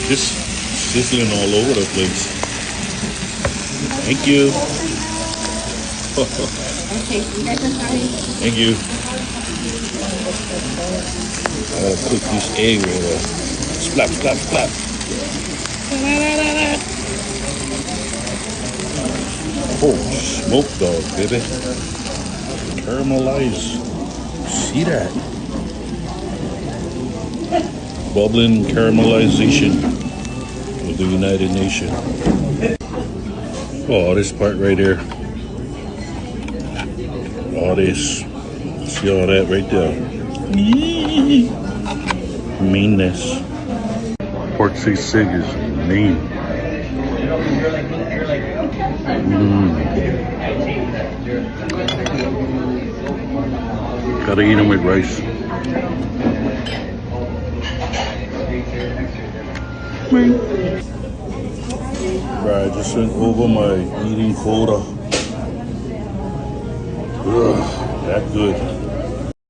Just sizzling all over the place. Thank you. Thank you. I gotta cook this egg with a slap, slap, slap. Oh, smoked dog, baby. Caramelized. See that? Bubbling caramelization of the United Nations. Oh, this part right there. All this. See all that right there. Meanness. Pork sisig is mean. Gotta eat them with rice. Right, I just went over my eating quota. Ugh, that good.